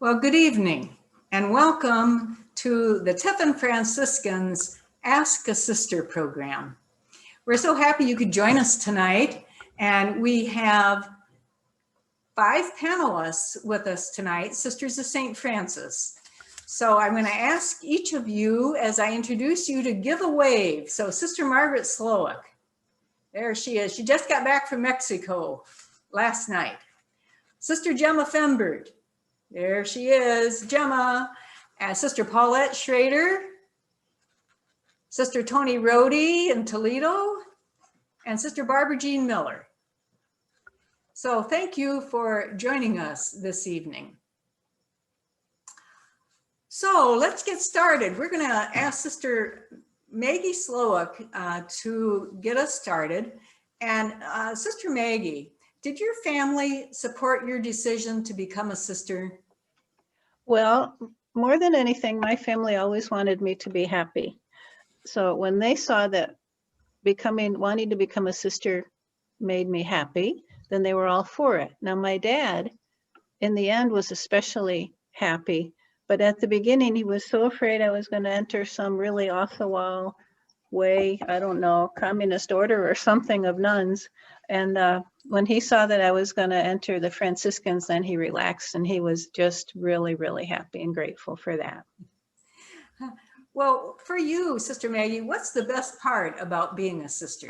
Well, good evening and welcome to the Tiffin Franciscans Ask a Sister program. We're so happy you could join us tonight, and we have 5 panelists with us tonight, Sisters of St. Francis. So I'm going to ask each of you as I introduce you to give a wave. So Sister Margaret Slowick, there she is. She just got back from Mexico last night. Sister Gemma Fembert, there she is, Gemma. And Sister Paulette Schrader, Sister Tony Rohde in Toledo, and Sister Barbara Jean Miller. So thank you for joining us this evening. So let's get started. We're going to ask Sister Maggie Slowick to get us started. And Sister Maggie, did your family support your decision to become a sister? Well, more than anything, my family always wanted me to be happy. So when they saw that wanting to become a sister made me happy, then they were all for it. Now, my dad, in the end, was especially happy. But at the beginning, he was so afraid I was going to enter some really off-the-wall way, I don't know, communist order or something of nuns. And when he saw that I was going to enter the Franciscans, then he relaxed, and he was just really, really happy and grateful for that. Well, for you, Sister Maggie, what's the best part about being a sister?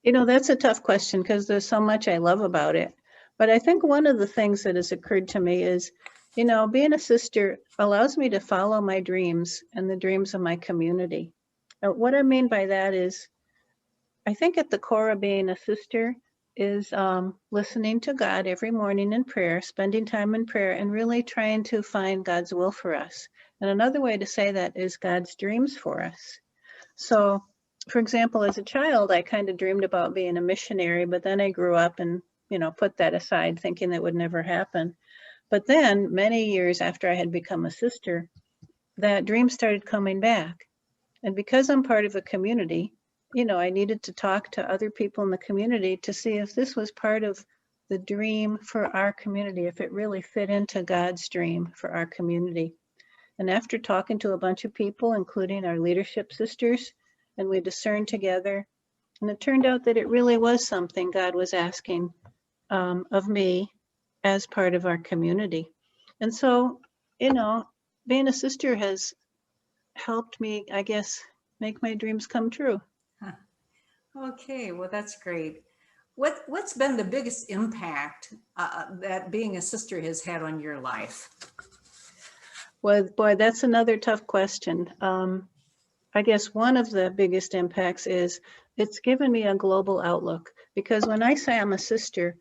You know, that's a tough question because there's so much I love about it. But I think one of the things that has occurred to me is, you know, being a sister allows me to follow my dreams and the dreams of my community. What I mean by that is, I think at the core of being a sister is listening to God every morning in prayer, spending time in prayer, and really trying to find God's will for us. And another way to say that is God's dreams for us. So, for example, as a child, I kind of dreamed about being a missionary, but then I grew up and, you know, put that aside, thinking that would never happen. But then many years after I had become a sister, that dream started coming back. And because I'm part of a community, you know, I needed to talk to other people in the community to see if this was part of the dream for our community, if it really fit into God's dream for our community. And after talking to a bunch of people, including our leadership sisters, and we discerned together, and it turned out that it really was something God was asking of me as part of our community. And so, you know, being a sister has helped me, I guess, make my dreams come true. Huh. Okay, well, that's great. What's been the biggest impact that being a sister has had on your life? Well, boy, that's another tough question. I guess one of the biggest impacts is it's given me a global outlook, because when I say I'm a sister,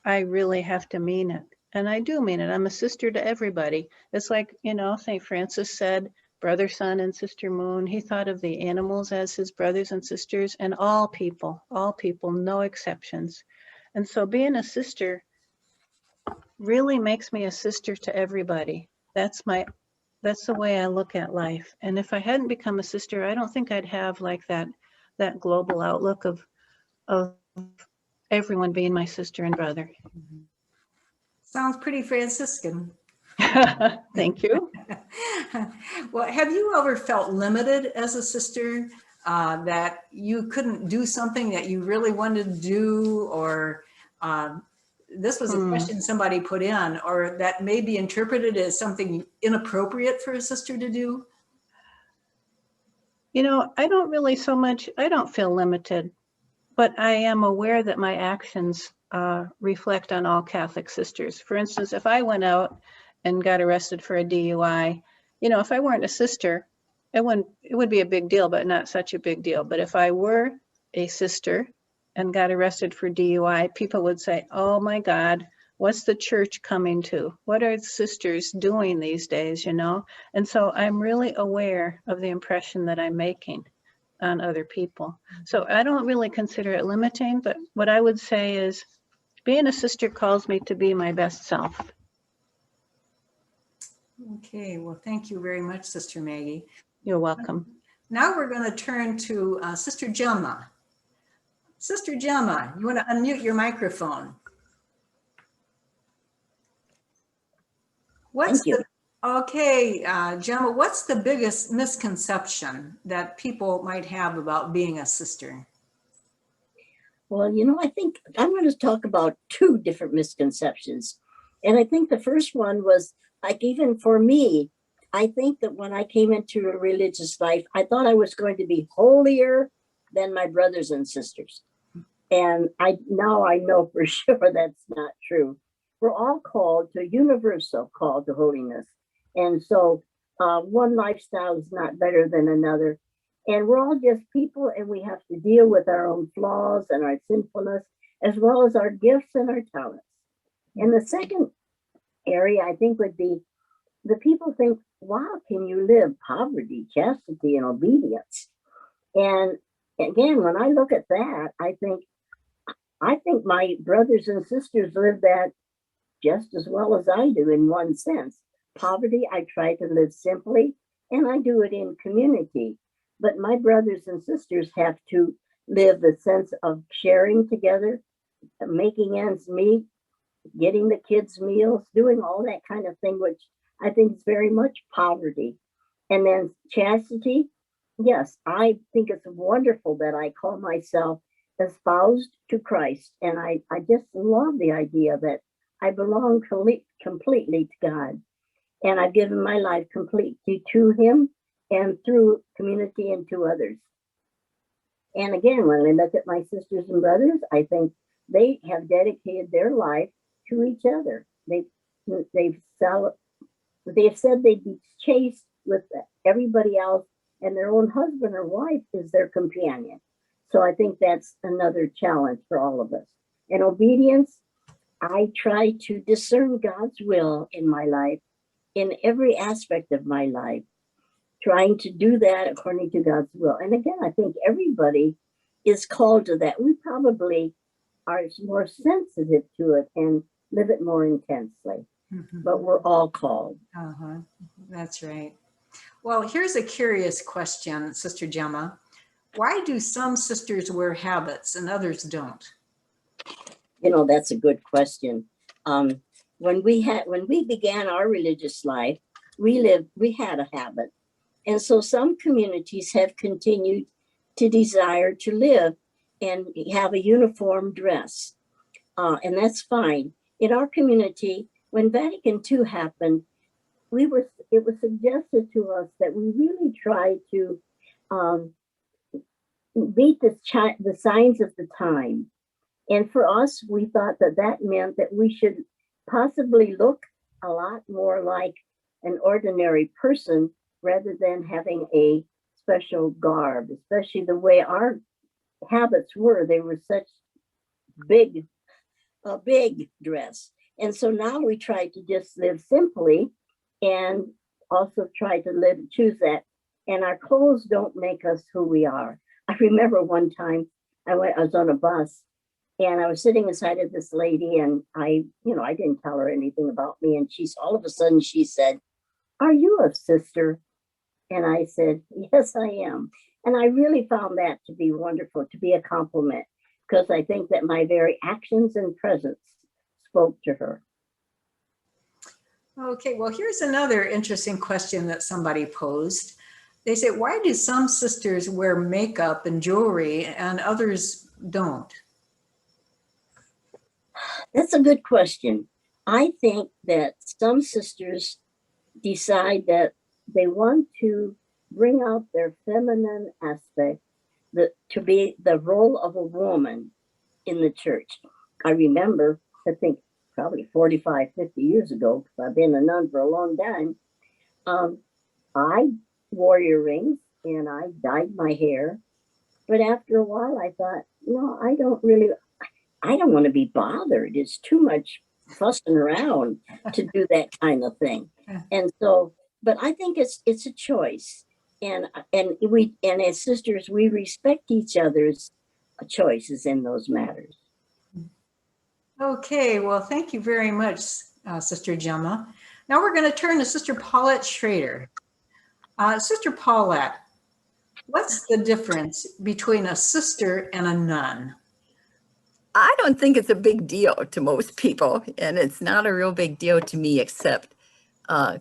I really have to mean it. And I do mean it. I'm a sister to everybody. It's like, you know, St. Francis said, brother, sun, and sister moon. He thought of the animals as his brothers and sisters, and all people, no exceptions. And so being a sister really makes me a sister to everybody. That's the way I look at life. And if I hadn't become a sister, I don't think I'd have like that global outlook of everyone being my sister and brother. Sounds pretty Franciscan. Thank you. Well, have you ever felt limited as a sister, that you couldn't do something that you really wanted to do, or this was a question somebody put in, or that may be interpreted as something inappropriate for a sister to do? You know, I don't feel limited, but I am aware that my actions reflect on all Catholic sisters. For instance, if I went out and got arrested for a DUI, you know, if I weren't a sister, it would be a big deal, but not such a big deal. But if I were a sister and got arrested for DUI, people would say, oh my God, what's the church coming to? What are the sisters doing these days, you know? And so I'm really aware of the impression that I'm making on other people. So I don't really consider it limiting, but what I would say is being a sister calls me to be my best self. Okay, well, thank you very much, Sister Maggie. You're welcome. Now we're going to turn to Sister Gemma. Sister Gemma, you want to unmute your microphone? What's Thank you. okay, Gemma, what's the biggest misconception that people might have about being a sister? Well, you know, I think I'm going to talk about two different misconceptions. And I think the first one was like, even for me, I think that when I came into a religious life, I thought I was going to be holier than my brothers and sisters. And now I know for sure that's not true. We're all called to a universal call to holiness. And so one lifestyle is not better than another. And we're all just people, and we have to deal with our own flaws and our sinfulness, as well as our gifts and our talents. And the second area, I think, would be the people think, wow, can you live poverty, chastity, and obedience? And again, when I look at that, I think my brothers and sisters live that just as well as I do in one sense. Poverty, I try to live simply, and I do it in community. But my brothers and sisters have to live the sense of sharing together, making ends meet, getting the kids meals, doing all that kind of thing, which I think is very much poverty. And then chastity, yes, I think it's wonderful that I call myself espoused to Christ. And I just love the idea that I belong completely to God. And I've given my life completely to him and through community and to others. And again, when I look at my sisters and brothers, I think they have dedicated their life to each other. They've said they'd be chaste with everybody else, and their own husband or wife is their companion. So I think that's another challenge for all of us. And obedience, I try to discern God's will in my life, in every aspect of my life, trying to do that according to God's will. And again, I think everybody is called to that. We probably are more sensitive to it and live it more intensely, but we're all called. That's right. Well, here's a curious question, Sister Gemma. Why do some sisters wear habits and others don't? You know, that's a good question. When we began our religious life, we had a habit. And so some communities have continued to desire to live and have a uniform dress. And that's fine. In our community, when Vatican II happened, it was suggested to us that we really try to beat the signs of the time. And for us, we thought that meant that we should possibly look a lot more like an ordinary person rather than having a special garb, especially the way our habits were. They were such a big dress. And so now we try to just live simply and also try to choose that. And our clothes don't make us who we are. I remember one time I was on a bus and I was sitting inside of this lady, and I didn't tell her anything about me. And all of a sudden she said, "Are you a sister?" And I said, "Yes, I am." And I really found that to be wonderful, to be a compliment, because I think that my very actions and presence spoke to her. Okay, well, here's another interesting question that somebody posed. They say, why do some sisters wear makeup and jewelry and others don't? That's a good question. I think that some sisters decide that they want to bring out their feminine aspect, to be the role of a woman in the church. I remember, I think probably 45, 50 years ago, because I've been a nun for a long time, I wore earrings and I dyed my hair. But after a while, I thought, no, I don't want to be bothered. It's too much fussing around to do that kind of thing. And so, but I think it's a choice. And as sisters, we respect each other's choices in those matters. Okay, well, thank you very much, Sister Gemma. Now we're going to turn to Sister Paulette Schrader. Sister Paulette, what's the difference between a sister and a nun? I don't think it's a big deal to most people, and it's not a real big deal to me, except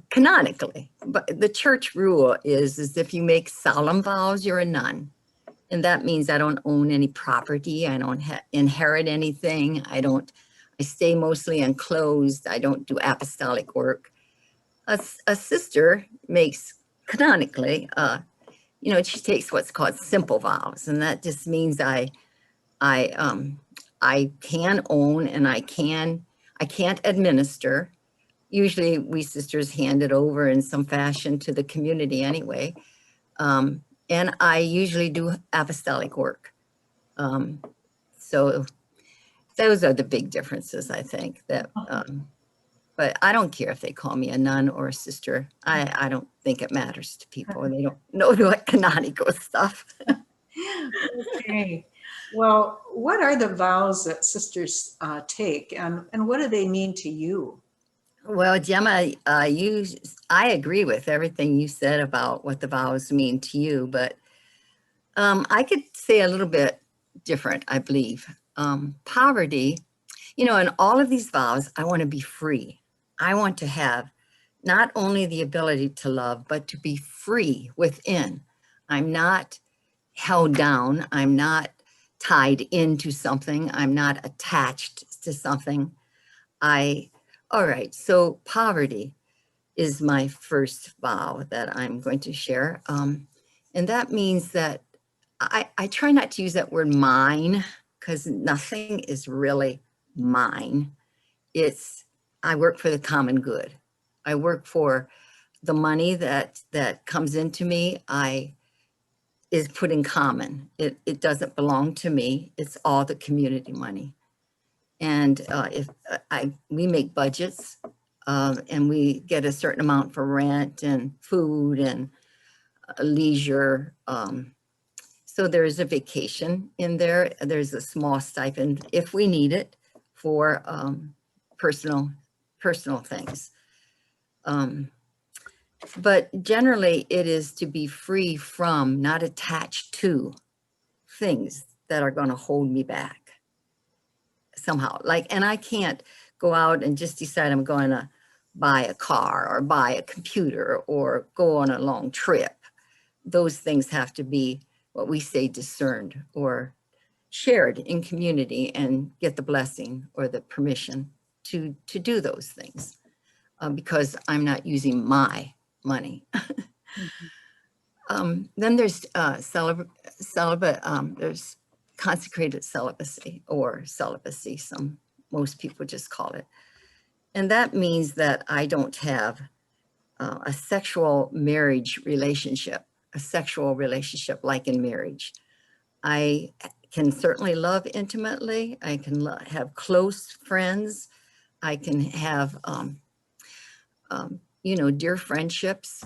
canonically. But the church rule is if you make solemn vows, you're a nun. And that means I don't own any property. I don't inherit anything. I stay mostly enclosed. I don't do apostolic work. A sister makes canonically, she takes what's called simple vows. And that just means I can own and I can't administer. Usually we sisters hand it over in some fashion to the community anyway. And I usually do apostolic work. So those are the big differences, I think. But I don't care if they call me a nun or a sister. I don't think it matters to people. They don't know what canonical stuff. Okay. Well, what are the vows that sisters take, and what do they mean to you? Well, Gemma, I agree with everything you said about what the vows mean to you, but I could say a little bit different, I believe. Poverty, in all of these vows, I want to be free. I want to have not only the ability to love, but to be free within. I'm not held down. I'm not tied into something. I'm not attached to something. All right, so poverty is my first vow that I'm going to share. And that means that I try not to use that word mine, because nothing is really mine. I work for the common good. I work for the money that comes into me, is put in common. It doesn't belong to me. It's all the community money. And if we make budgets, and we get a certain amount for rent and food and leisure. So there's a vacation in there. There's a small stipend if we need it for personal things. But generally it is to be free from, not attached to things that are going to hold me back somehow. And I can't go out and just decide I'm going to buy a car or buy a computer or go on a long trip. Those things have to be what we say discerned or shared in community and get the blessing or the permission to do those things, because I'm not using my money. Then there's celibate, there's consecrated celibacy or celibacy, most people just call it. And that means that I don't have a sexual marriage relationship, a sexual relationship like in marriage. I can certainly love intimately. I can have close friends. I can have, dear friendships.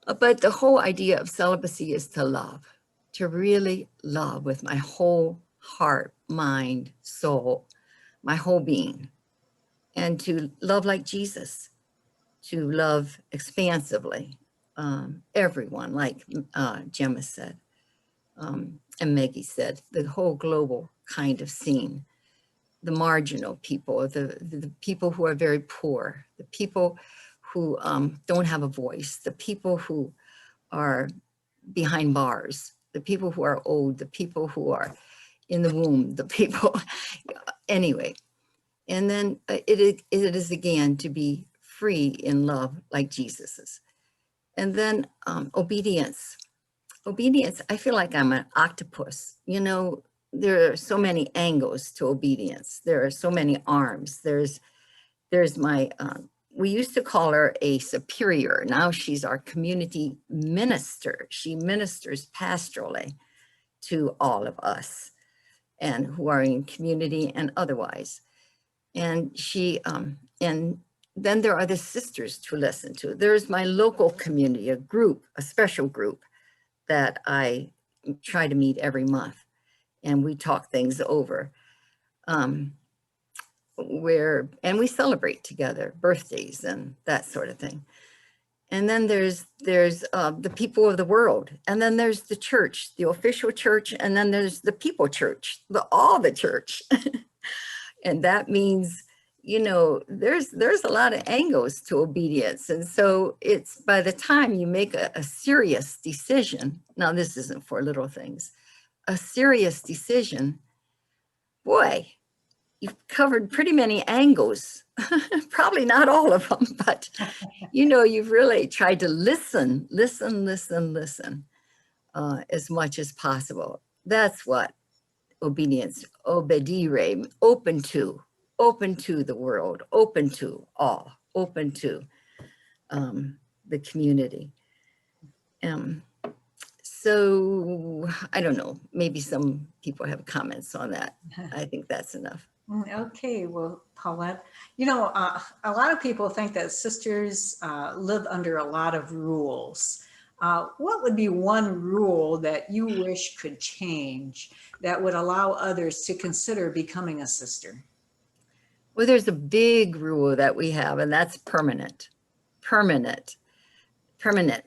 But the whole idea of celibacy is to love, to really love with my whole heart, mind, soul, my whole being, and to love like Jesus, to love expansively, everyone, like Gemma said, and Maggie said, the whole global kind of scene, the marginal people, the people who are very poor, the people who don't have a voice, the people who are behind bars, the people who are old, the people who are in the womb, the people, anyway. And then it is again to be free in love like Jesus is. And then obedience. Obedience, I feel like I'm an octopus. There are so many angles to obedience. There are so many arms. There's my, we used to call her a superior. Now she's our community minister. She ministers pastorally to all of us and who are in community and otherwise. And and then there are the sisters to listen to. There's my local community, a group, a special group that I try to meet every month, and we talk things over. And we celebrate together, birthdays and that sort of thing. And then there's the people of the world, and then there's the church, the official church, and then there's the people church, all the church. And that means, there's a lot of angles to obedience. And so it's by the time you make a serious decision, now this isn't for little things, a serious decision, boy, you've covered pretty many angles, probably not all of them, but you've really tried to listen as much as possible. That's what obedience, obedire, open to the world, open to all, open to the community. So I don't know, maybe some people have comments on that. I think that's enough. Okay, well, Paulette, a lot of people think that sisters live under a lot of rules. What would be one rule that you wish could change that would allow others to consider becoming a sister? Well, there's a big rule that we have, and that's permanent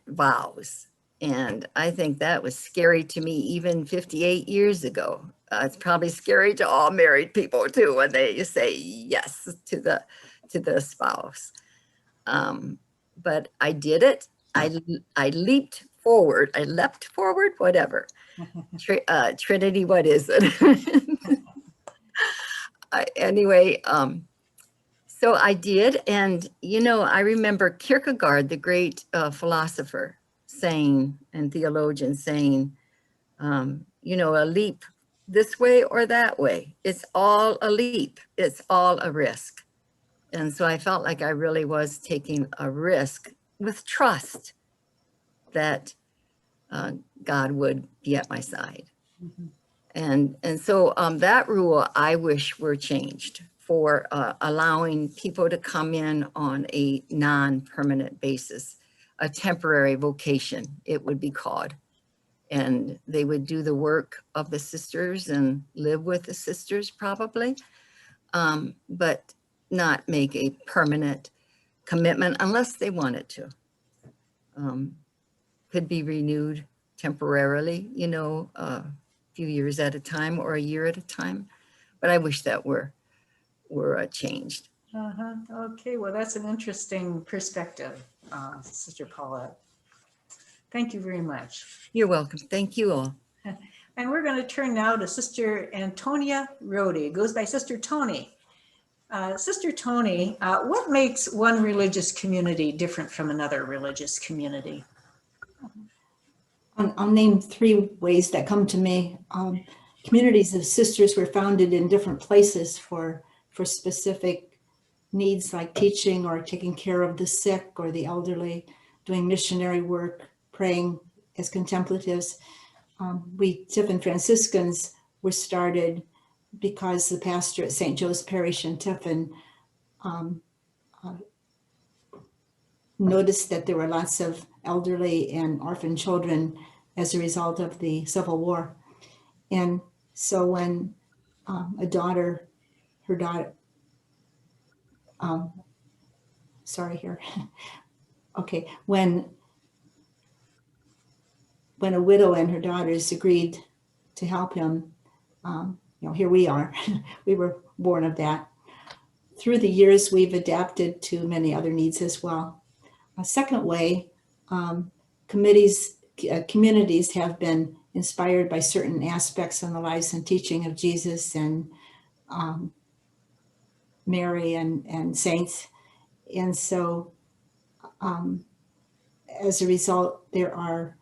vows. And I think that was scary to me even 58 years ago. It's probably scary to all married people too, when they say yes to the spouse. But I did it. I leaped forward. I leapt forward, whatever. Trinity, what is it? Anyway, so I did. And, I remember Kierkegaard, the great philosopher, saying, and theologian saying, a leap this way or that way. It's all a leap. It's all a risk. And so I felt like I really was taking a risk with trust that God would be at my side. Mm-hmm. And so that rule I wish were changed for allowing people to come in on a non-permanent basis, a temporary vocation, it would be called. And they would do the work of the sisters and live with the sisters probably, but not make a permanent commitment unless they wanted to. Could be renewed temporarily, a few years at a time or a year at a time. But I wish that were changed. Okay, well, that's an interesting perspective, Sister Paula. Thank you very much. You're welcome. Thank you all. And we're going to turn now to Sister Antonia Rody. Goes by Sister Tony. Sister Tony, what makes one religious community different from another religious community? I'll name 3 ways that come to me. Communities of sisters were founded in different places for specific needs like teaching or taking care of the sick or the elderly, doing missionary work, praying as contemplatives. We Tiffin Franciscans were started because the pastor at St. Joe's Parish in Tiffin noticed that there were lots of elderly and orphan children as a result of the Civil War. And so when her daughter, okay, when a widow and her daughters agreed to help him, here we are. We were born of that. Through the years, we've adapted to many other needs as well. A second way, communities have been inspired by certain aspects in the lives and teaching of Jesus and Mary and saints. And so as a result, there are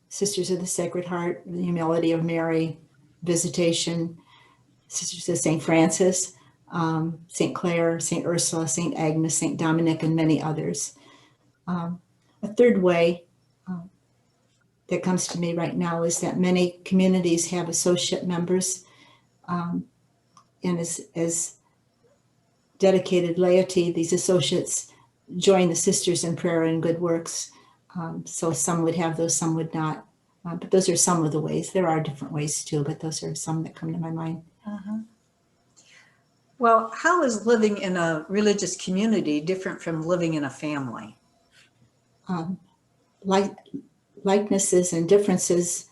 Sisters of the Sacred Heart, the Humility of Mary, Visitation, Sisters of St. Francis, St. Clare, St. Ursula, St. Agnes, St. Dominic, and many others. A third way that comes to me right now is that many communities have associate members, and as dedicated laity, these associates join the sisters in prayer and good works. So some would have those, some would not. But those are some of the ways. There are different ways too, but those are some that come to my mind. Well, how is living in a religious community different from living in a family? Likenesses and differences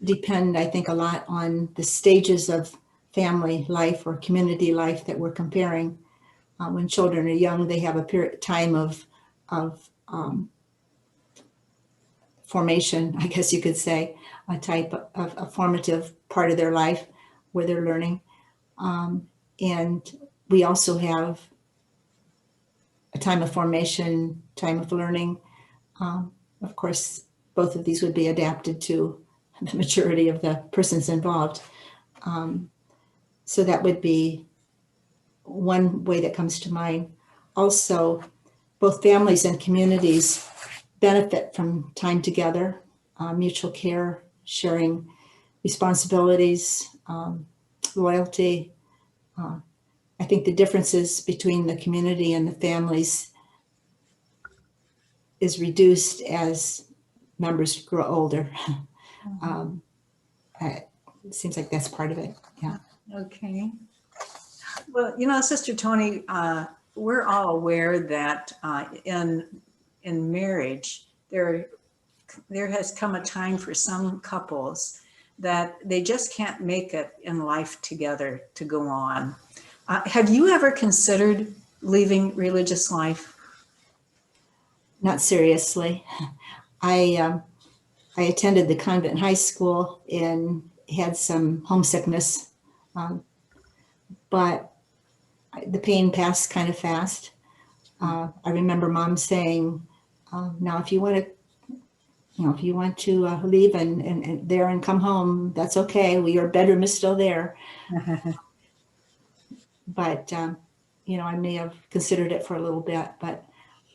depend, I think, a lot on the stages of family life or community life that we're comparing. when children are young, they have a time of formation, I guess you could say, a type of a formative part of their life where they're learning. And we also have a time of formation, time of learning. Of course, both of these would be adapted to the maturity of the persons involved. So that would be one way that comes to mind. Also, both families and communities benefit from time together, mutual care, sharing responsibilities, loyalty. I think the differences between the community and the families is reduced as members grow older. It seems like that's part of it. Yeah. Okay. Well, you know, Sister Tony, we're all aware that in marriage, there has come a time for some couples that they just can't make it in life together to go on. Have you ever considered leaving religious life? Not seriously. I attended the convent high school and had some homesickness, but the pain passed kind of fast. I remember Mom saying, "Now, if you want to, leave and come home, that's okay. Your bedroom is still there." But I may have considered it for a little bit. But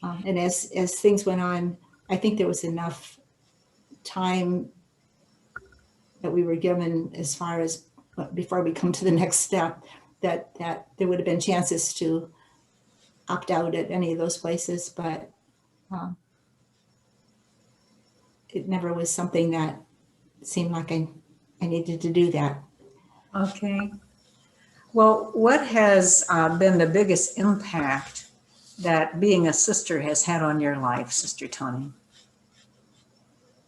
and as things went on, I think there was enough time that we were given as far as before we come to the next step that there would have been chances to opt out at any of those places, but it never was something that seemed like I needed to do that. Okay. Well, what has been the biggest impact that being a sister has had on your life, Sister Tony?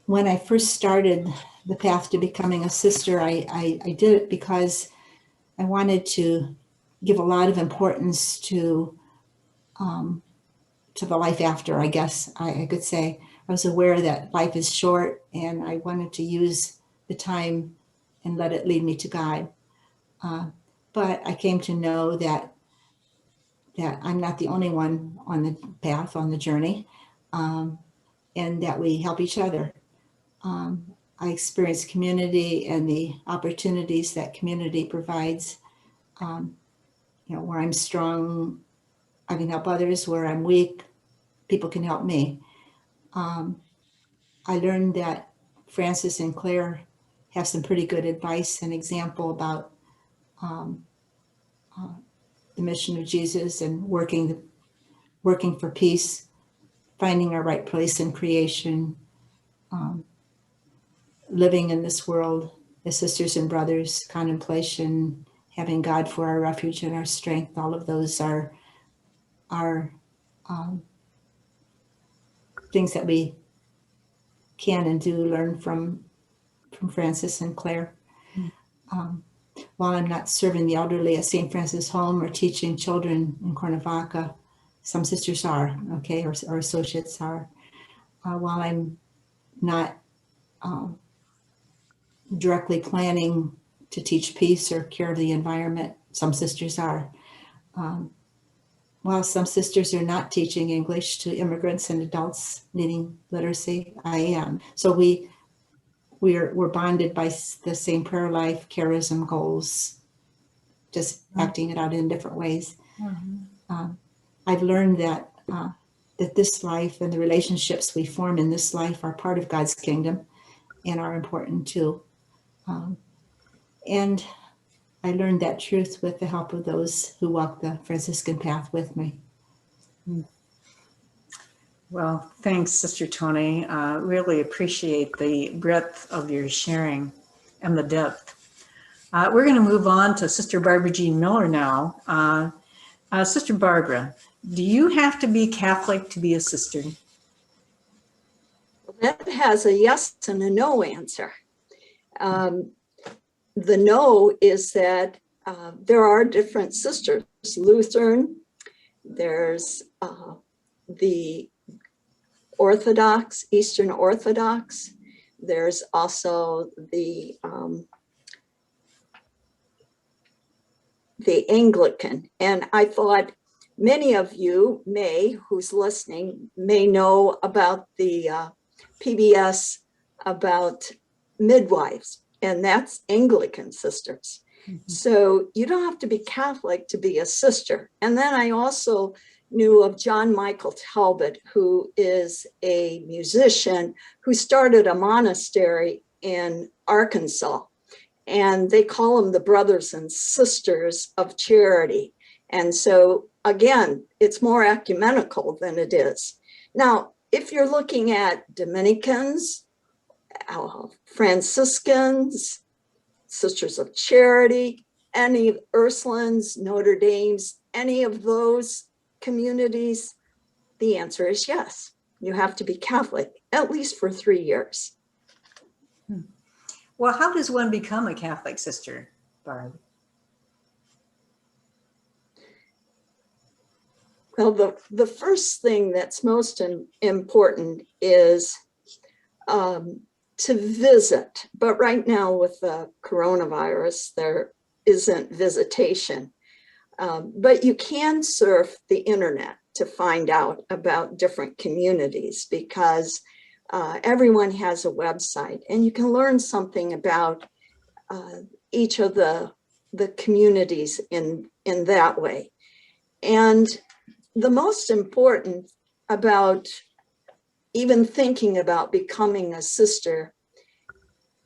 When I first started the path to becoming a sister, I did it because I wanted to give a lot of importance to the life after, I guess I could say. I was aware that life is short and I wanted to use the time and let it lead me to God. But I came to know that I'm not the only one on the path, on the journey, and that we help each other. I experience community and the opportunities that community provides. Where I'm strong, I can help others. Where I'm weak, people can help me. I learned that Francis and Claire have some pretty good advice and example about the mission of Jesus and working for peace, finding our right place in creation, living in this world as sisters and brothers, contemplation, having God for our refuge and our strength. All of those are things that we can and do learn from Francis and Claire. While I'm not serving the elderly at St. Francis Home or teaching children in Cuernavaca, some sisters are, okay, or associates are. While I'm not directly planning to teach peace or care of the environment, some sisters are. While some sisters are not teaching English to immigrants and adults needing literacy, I am. So we're bonded by the same prayer life, charism, goals, just acting it out in different ways. I've learned that this life and the relationships we form in this life are part of God's kingdom and are important too. And I learned that truth with the help of those who walk the Franciscan path with me. Well, thanks, Sister Tony. Really appreciate the breadth of your sharing and the depth. We're going to move on to Sister Barbara Jean Miller now. Sister Barbara, do you have to be Catholic to be a sister? Well, that has a yes and a no answer. The no is that there are different sisters, Lutheran, There's the Orthodox, Eastern Orthodox. There's also the Anglican. And I thought many of you who's listening, may know about the PBS about midwives, and that's Anglican sisters. Mm-hmm. So you don't have to be Catholic to be a sister. And then I also knew of John Michael Talbot, who is a musician who started a monastery in Arkansas. And they call them the Brothers and Sisters of Charity. And so, again, it's more ecumenical than it is. Now, if you're looking at Dominicans, Franciscans, Sisters of Charity, any Ursulines, Notre Dames, any of those communities, the answer is yes. You have to be Catholic, at least for 3 years. Well, how does one become a Catholic sister, Barb? Well, the first thing that's most important is to visit. But right now with the coronavirus, there isn't visitation. But you can surf the internet to find out about different communities, because everyone has a website, and you can learn something about each of the communities in that way. And the most important about even thinking about becoming a sister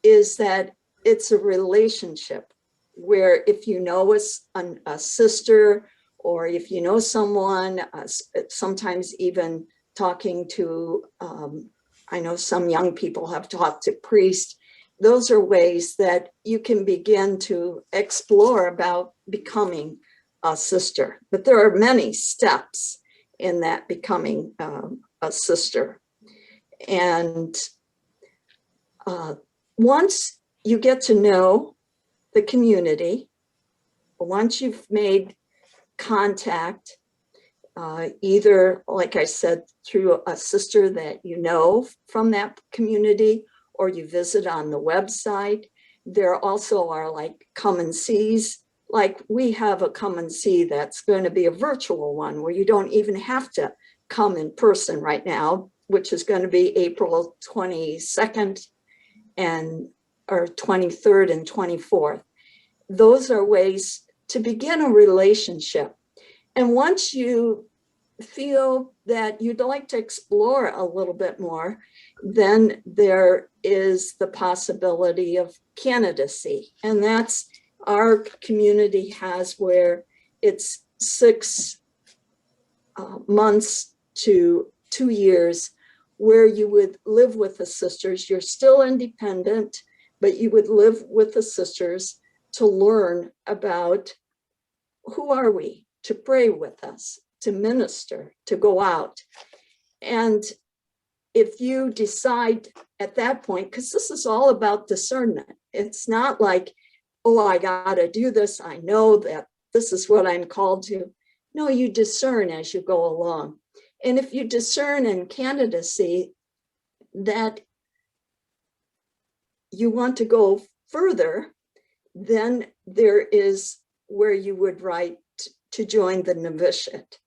is that it's a relationship where if you know a sister, or if you know someone, sometimes even talking to, I know some young people have talked to priests. Those are ways that you can begin to explore about becoming a sister. But there are many steps in that becoming a sister. And once you get to know the community, once you've made contact, either, like I said, through a sister that you know from that community, or you visit on the website. There also are like come and sees. Like we have a come and see that's going to be a virtual one where you don't even have to come in person right now, which is going to be April 22nd or 23rd and 24th. Those are ways to begin a relationship. And once you feel that you'd like to explore a little bit more, then there is the possibility of candidacy. And that's our community has, where it's 6 months to 2 years where you would live with the sisters. You're still independent, but you would live with the sisters to learn about who are we, to pray with us, to minister, to go out. And if you decide at that point, because this is all about discernment, it's not like, oh, I gotta do this, I know that this is what I'm called to. No, you discern as you go along. And if you discern in candidacy that you want to go further, then there is where you would write to join the novitiate.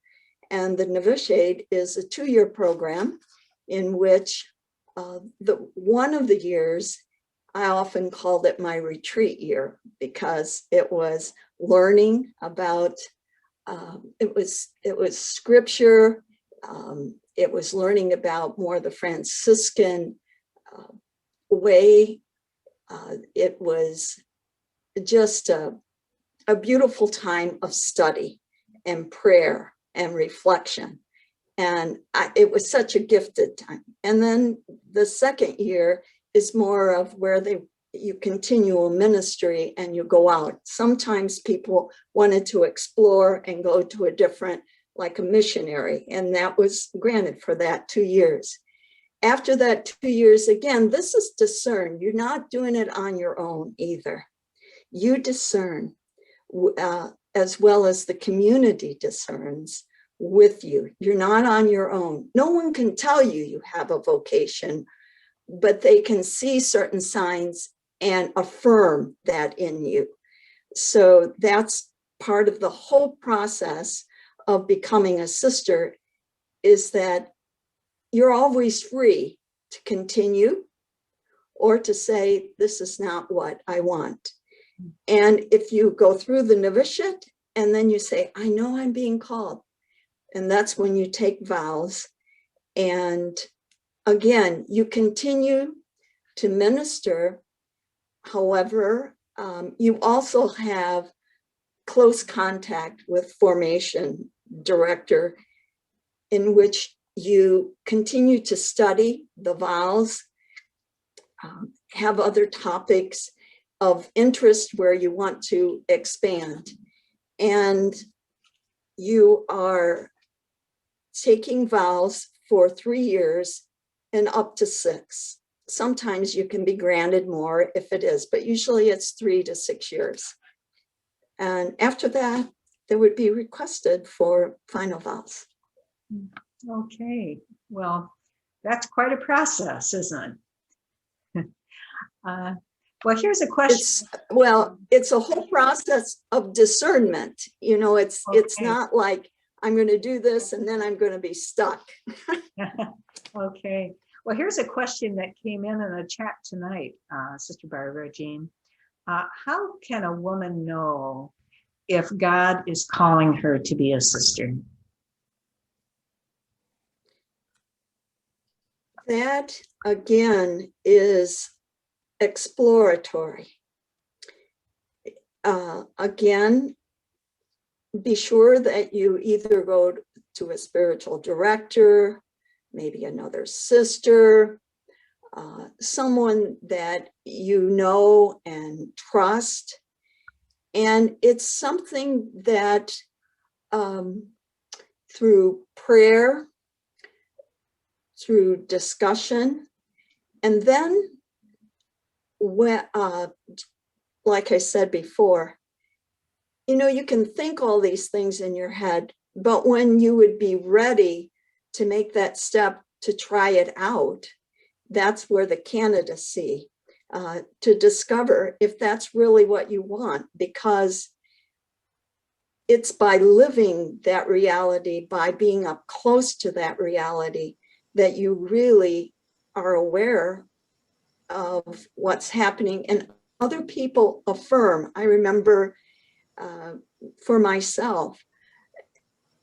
And the novitiate is a 2-year program in which one of the years, I often called it my retreat year, because it was learning about, it was scripture, it was learning about more the Franciscan way. It was just a beautiful time of study and prayer and reflection. And it was such a gifted time. And then the second year is more of where you continue a ministry and you go out. Sometimes people wanted to explore and go to a different, like a missionary, and that was granted for that 2 years. After that 2 years, again, this is discern. You're not doing it on your own either. You discern, as well as the community discerns, with you. You're not on your own. No one can tell you you have a vocation, but they can see certain signs and affirm that in you. So that's part of the whole process of becoming a sister, is that you're always free to continue or to say, this is not what I want. And if you go through the novitiate and then you say, I know I'm being called, and that's when you take vows. And again, you continue to minister. However, you also have close contact with formation director, in which you continue to study the vows, have other topics of interest where you want to expand. And you are taking vows for 3 years and up to 6. Sometimes you can be granted more if it is, but usually it's 3 to 6 years. And after that, they would be requested for final vows. Okay, well, that's quite a process, isn't it? Well, here's a question. It's a whole process of discernment. You know, it's Okay. not like I'm going to do this and then I'm going to be stuck. Okay, well, here's a question that came in the chat tonight, Sister Barbara Jean. How can a woman know if God is calling her to be a sister? That, again, is exploratory. Again, be sure that you either go to a spiritual director, maybe another sister, someone that you know and trust. And it's something that through prayer, through discussion, and then when, like I said before, you know, you can think all these things in your head, but when you would be ready to make that step to try it out, that's where the candidacy, to discover if that's really what you want, because it's by living that reality, by being up close to that reality, that you really are aware of what's happening. And other people affirm. I remember for myself,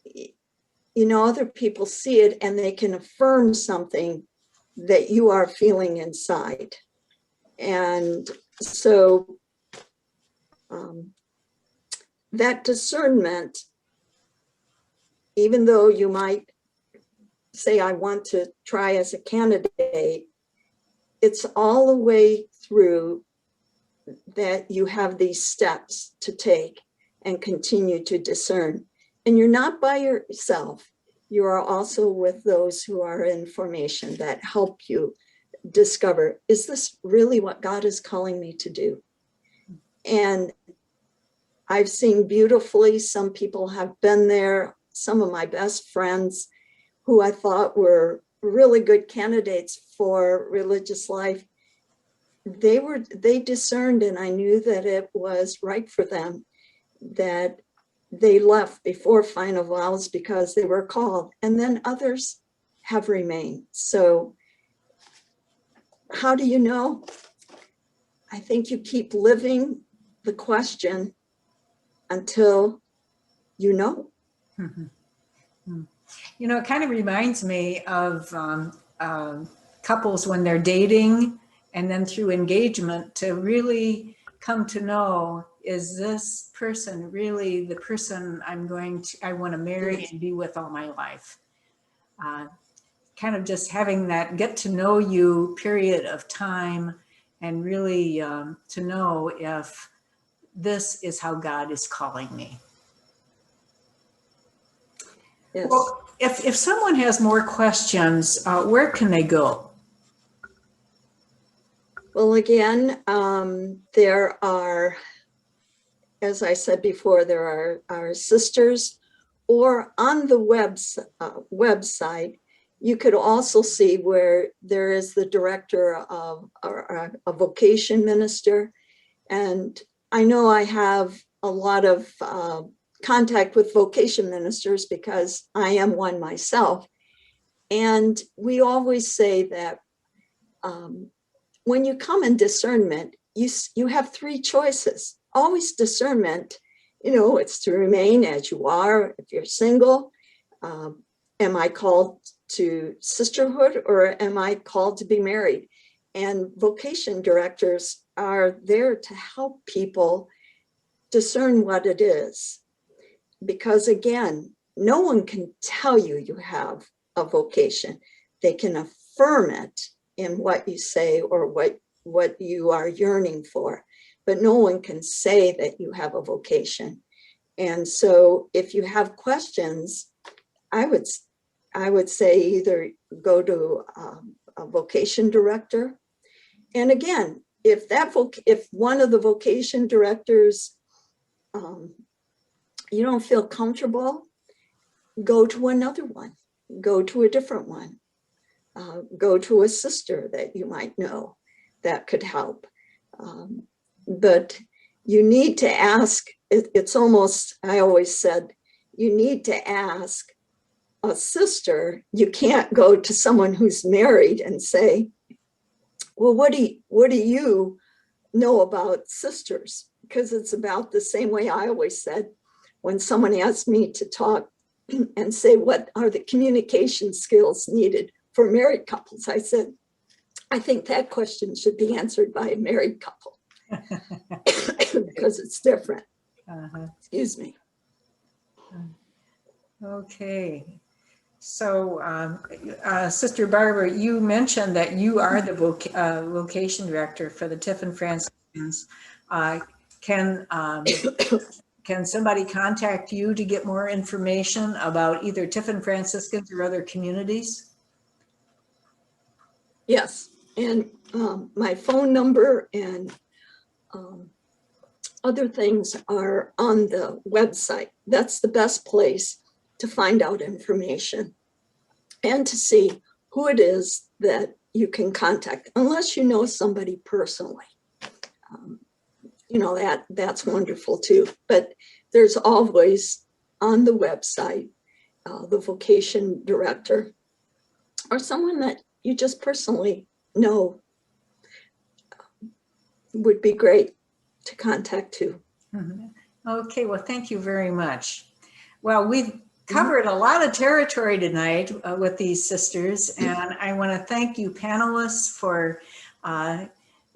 you know, other people see it and they can affirm something that you are feeling inside. And so that discernment, even though you might say, I want to try as a candidate, it's all the way through that you have these steps to take and continue to discern. And you're not by yourself. You are also with those who are in formation that help you discover, is this really what God is calling me to do? And I've seen beautifully, some people have been there. Some of my best friends who I thought were really good candidates for religious life, they discerned, and I knew that it was right for them, that they left before final vows because they were called, and then others have remained. So how do you know? I think you keep living the question until you know. Mm-hmm. You know, it kind of reminds me of couples when they're dating and then through engagement to really come to know, is this person really the person I want to marry and be with all my life? Kind of just having that get to know you period of time, and really to know if this is how God is calling me. Yes. Well, if someone has more questions, where can they go? Well, again, there are, as I said before, there are our sisters or on the website, you could also see where there is the director of or a vocation minister. And I know I have a lot of contact with vocation ministers because I am one myself. And we always say that when you come in discernment, you have three choices. Always discernment, it's to remain as you are. If you're single, am I called to sisterhood or am I called to be married? And vocation directors are there to help people discern what it is. Because again, no one can tell you you have a vocation. They can affirm it in what you say or what you are yearning for, but no one can say that you have a vocation. And so if you have questions, I would say either go to a vocation director. And again, if one of the vocation directors, you don't feel comfortable, go to another one, go to a different one, go to a sister that you might know that could help. But you need to ask, it's almost, I always said, you need to ask a sister. You can't go to someone who's married and say, well, what do you know about sisters? Because it's about the same way I always said, when someone asked me to talk and say, what are the communication skills needed for married couples? I said, I think that question should be answered by a married couple because it's different. Excuse me. Okay. So, Sister Barbara, you mentioned that you are the vocation director for the Tiffin Franciscans. Can somebody contact you to get more information about either Tiffin Franciscans or other communities? Yes, and my phone number and other things are on the website. That's the best place to find out information and to see who it is that you can contact, unless you know somebody personally. That's wonderful too. But there's always on the website the vocation director or someone that you just personally know would be great to contact too. Okay, well, thank you very much. Well, we've covered a lot of territory tonight with these sisters, and I want to thank you panelists for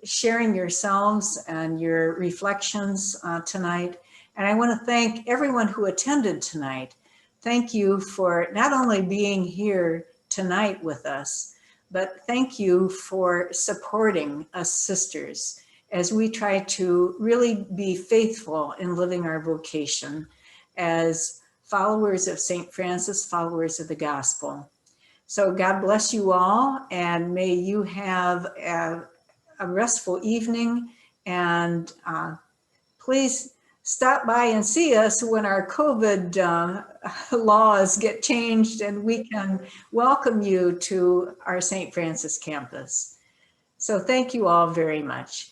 sharing yourselves and your reflections tonight. And I want to thank everyone who attended tonight. Thank you for not only being here tonight with us, but thank you for supporting us sisters as we try to really be faithful in living our vocation as followers of St. Francis, followers of the gospel. So God bless you all, and may you have a restful evening, and please stop by and see us when our COVID laws get changed and we can welcome you to our St. Francis campus. So thank you all very much.